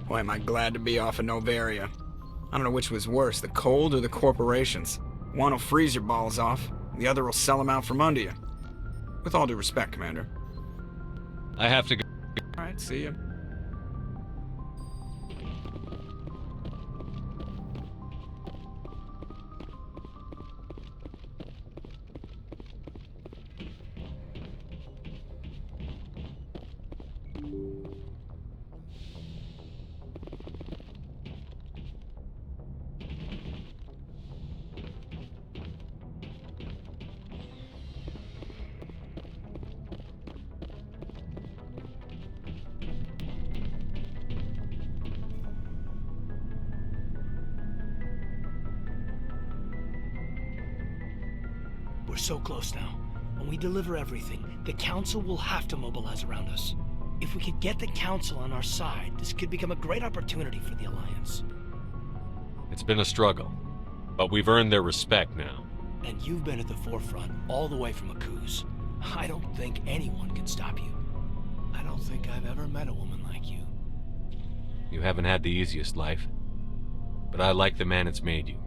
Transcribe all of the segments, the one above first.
Boy, am I glad to be off of Novaria. I don't know which was worse, the cold or the corporations. One will freeze your balls off, the other will sell them out from under you. With all due respect, Commander. I have to go. Alright, see ya. We're so close now. When we deliver everything, the Council will have to mobilize around us. If we could get the Council on our side, this could become a great opportunity for the Alliance. It's been a struggle, but we've earned their respect now. And you've been at the forefront all the way from Akuz. I don't think anyone can stop you. I don't think I've ever met a woman like you. You haven't had the easiest life, but I like the man it's made you.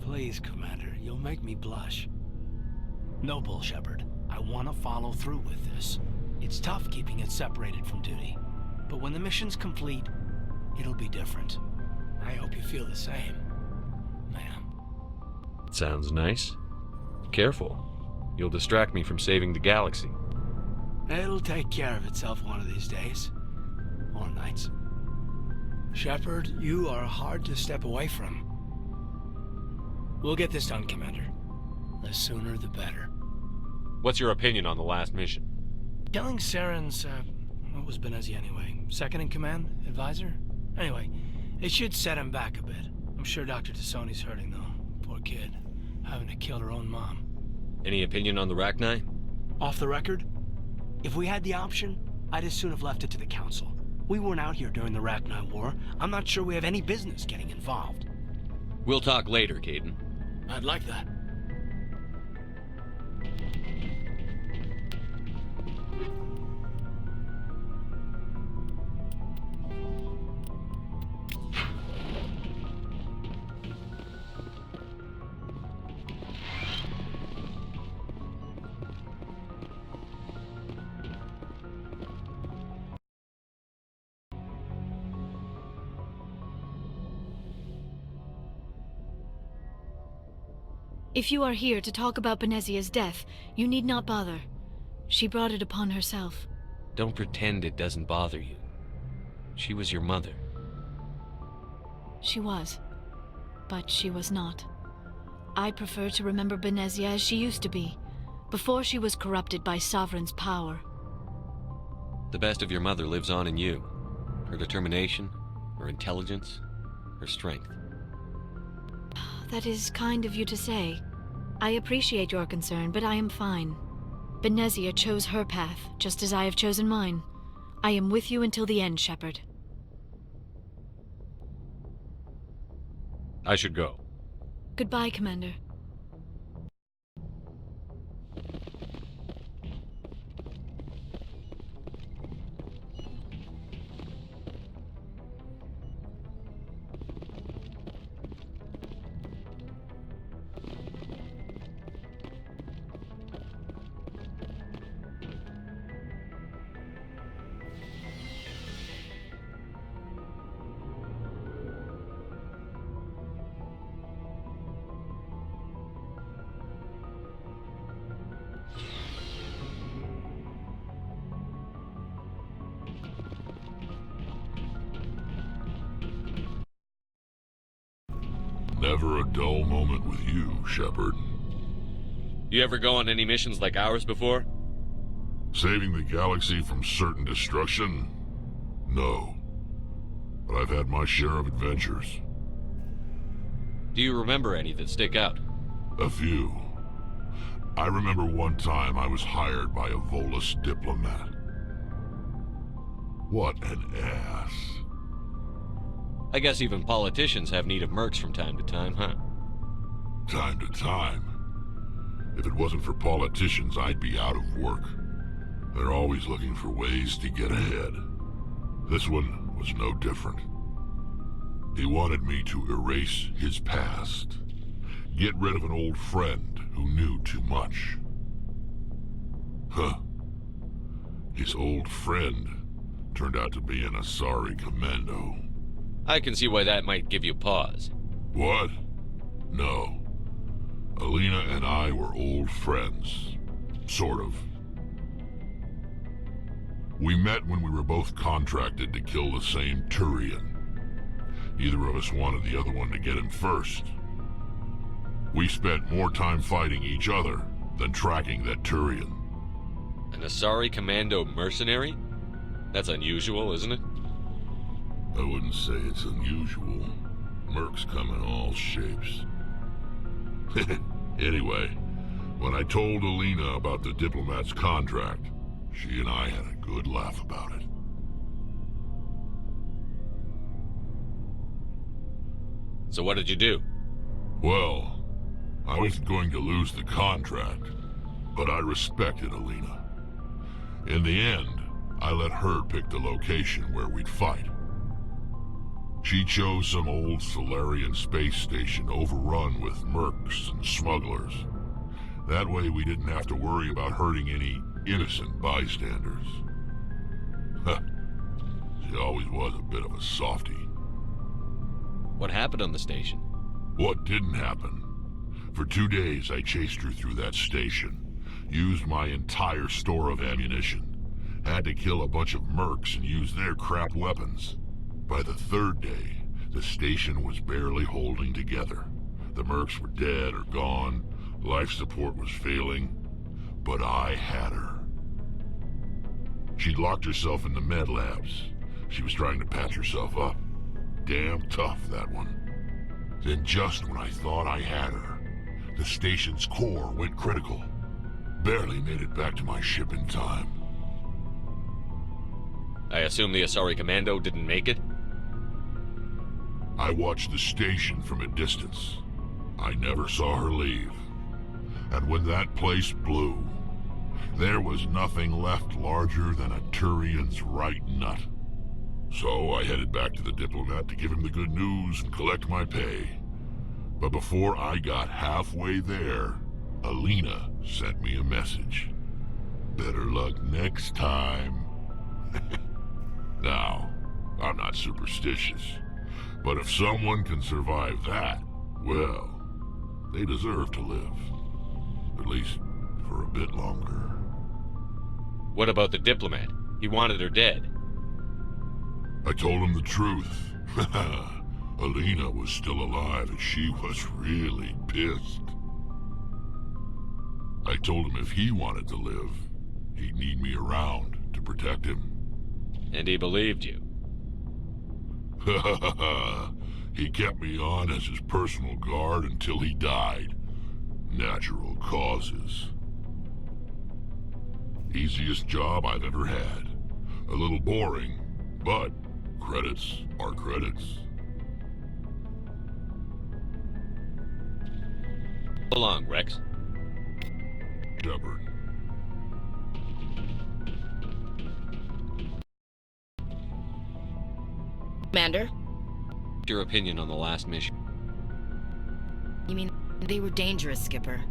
Please, Commander, you'll make me blush. No bull, Shepard. I want to follow through with this. It's tough keeping it separated from duty, but when the mission's complete, it'll be different. I hope you feel the same, ma'am. Sounds nice. Careful. You'll distract me from saving the galaxy. It'll take care of itself one of these days. Or nights. Shepard, you are hard to step away from. We'll get this done, Commander. The sooner the better. What's your opinion on the last mission? Killing Saren's, what was Benezia anyway? Second in command? Advisor? Anyway, it should set him back a bit. I'm sure Dr. Tassoni's hurting, though. Poor kid. Having to kill her own mom. Any opinion on the Rachni? Off the record? If we had the option, I'd as soon have left it to the Council. We weren't out here during the Rachni War. I'm not sure we have any business getting involved. We'll talk later, Caden. I'd like that. If you are here to talk about Benezia's death, you need not bother. She brought it upon herself. Don't pretend it doesn't bother you. She was your mother. She was. But she was not. I prefer to remember Benezia as she used to be, before she was corrupted by Sovereign's power. The best of your mother lives on in you. Her determination, her intelligence, her strength. That is kind of you to say. I appreciate your concern, but I am fine. Benezia chose her path, just as I have chosen mine. I am with you until the end, Shepard. I should go. Goodbye, Commander. Never a dull moment with you, Shepard. You ever go on any missions like ours before? Saving the galaxy from certain destruction? No. But I've had my share of adventures. Do you remember any that stick out? A few. I remember one time I was hired by a Volus diplomat. What an ass. I guess even politicians have need of mercs from time to time, huh? Time to time. If it wasn't for politicians, I'd be out of work. They're always looking for ways to get ahead. This one was no different. He wanted me to erase his past. Get rid of an old friend who knew too much. Huh. His old friend turned out to be an Asari commando. I can see why that might give you pause. What? No. Alina and I were old friends. Sort of. We met when we were both contracted to kill the same Turian. Neither of us wanted the other one to get him first. We spent more time fighting each other than tracking that Turian. An Asari commando mercenary? That's unusual, isn't it? I wouldn't say it's unusual. Mercs come in all shapes. Anyway, when I told Alina about the diplomat's contract, she and I had a good laugh about it. So what did you do? Well, I wasn't going to lose the contract, but I respected Alina. In the end, I let her pick the location where we'd fight. She chose some old Solarian space station overrun with mercs and smugglers. That way we didn't have to worry about hurting any innocent bystanders. She always was a bit of a softie. What happened on the station? What didn't happen? For 2 days I chased her through that station, used my entire store of ammunition, had to kill a bunch of mercs and use their crap weapons. By the 3rd day, the station was barely holding together. The mercs were dead or gone, life support was failing, but I had her. She'd locked herself in the med labs. She was trying to patch herself up. Damn tough, that one. Then just when I thought I had her, the station's core went critical. Barely made it back to my ship in time. I assume the Asari commando didn't make it? I watched the station from a distance. I never saw her leave. And when that place blew, there was nothing left larger than a Turian's right nut. So I headed back to the diplomat to give him the good news and collect my pay. But before I got halfway there, Alina sent me a message. Better luck next time. Now, I'm not superstitious, but if someone can survive that, well, they deserve to live. At least for a bit longer. What about the diplomat? He wanted her dead. I told him the truth. Alina was still alive and she was really pissed. I told him if he wanted to live, he'd need me around to protect him. And he believed you. He kept me on as his personal guard until he died. Natural causes. Easiest job I've ever had. A little boring, but credits are credits. So long, Rex. Shepard. Commander? Your opinion on the last mission? You mean they were dangerous, Skipper?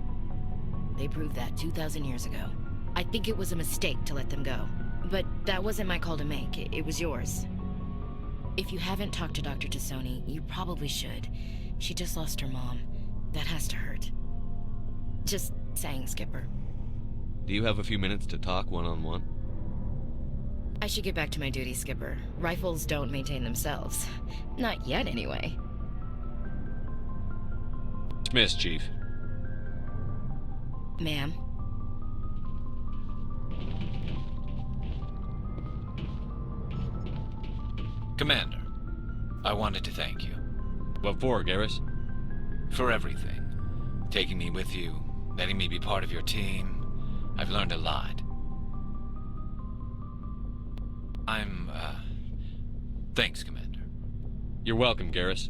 They proved that 2,000 years ago. I think it was a mistake to let them go. But that wasn't my call to make. It was yours. If you haven't talked to Dr. Tassoni, you probably should. She just lost her mom. That has to hurt. Just saying, Skipper. Do you have a few minutes to talk one-on-one? I should get back to my duty, Skipper. Rifles don't maintain themselves. Not yet, anyway. Dismissed, Chief. Ma'am? Commander, I wanted to thank you. What for, Garrus? For everything. Taking me with you, letting me be part of your team. I've learned a lot. Thanks, Commander. You're welcome, Garrus.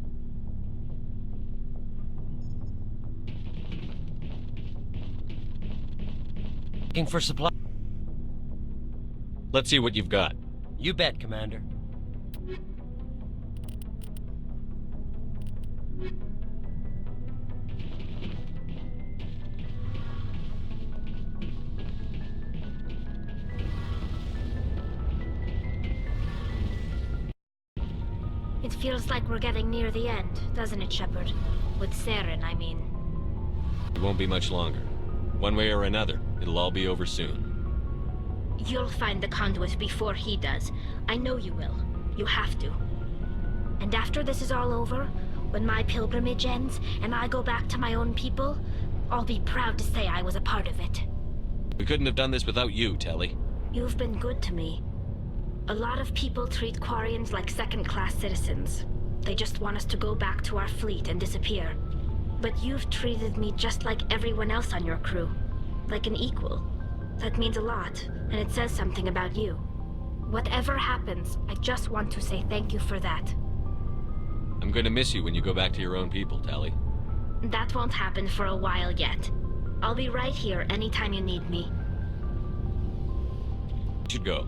Looking for supply? Let's see what you've got. You bet, Commander. It feels like we're getting near the end, doesn't it, Shepard? With Saren, I mean. It won't be much longer. One way or another, it'll all be over soon. You'll find the conduit before he does. I know you will. You have to. And after this is all over, when my pilgrimage ends and I go back to my own people, I'll be proud to say I was a part of it. We couldn't have done this without you, Telly. You've been good to me. A lot of people treat Quarians like second-class citizens. They just want us to go back to our fleet and disappear. But you've treated me just like everyone else on your crew. Like an equal. That means a lot, and it says something about you. Whatever happens, I just want to say thank you for that. I'm going to miss you when you go back to your own people, Telly. That won't happen for a while yet. I'll be right here anytime you need me. You should go.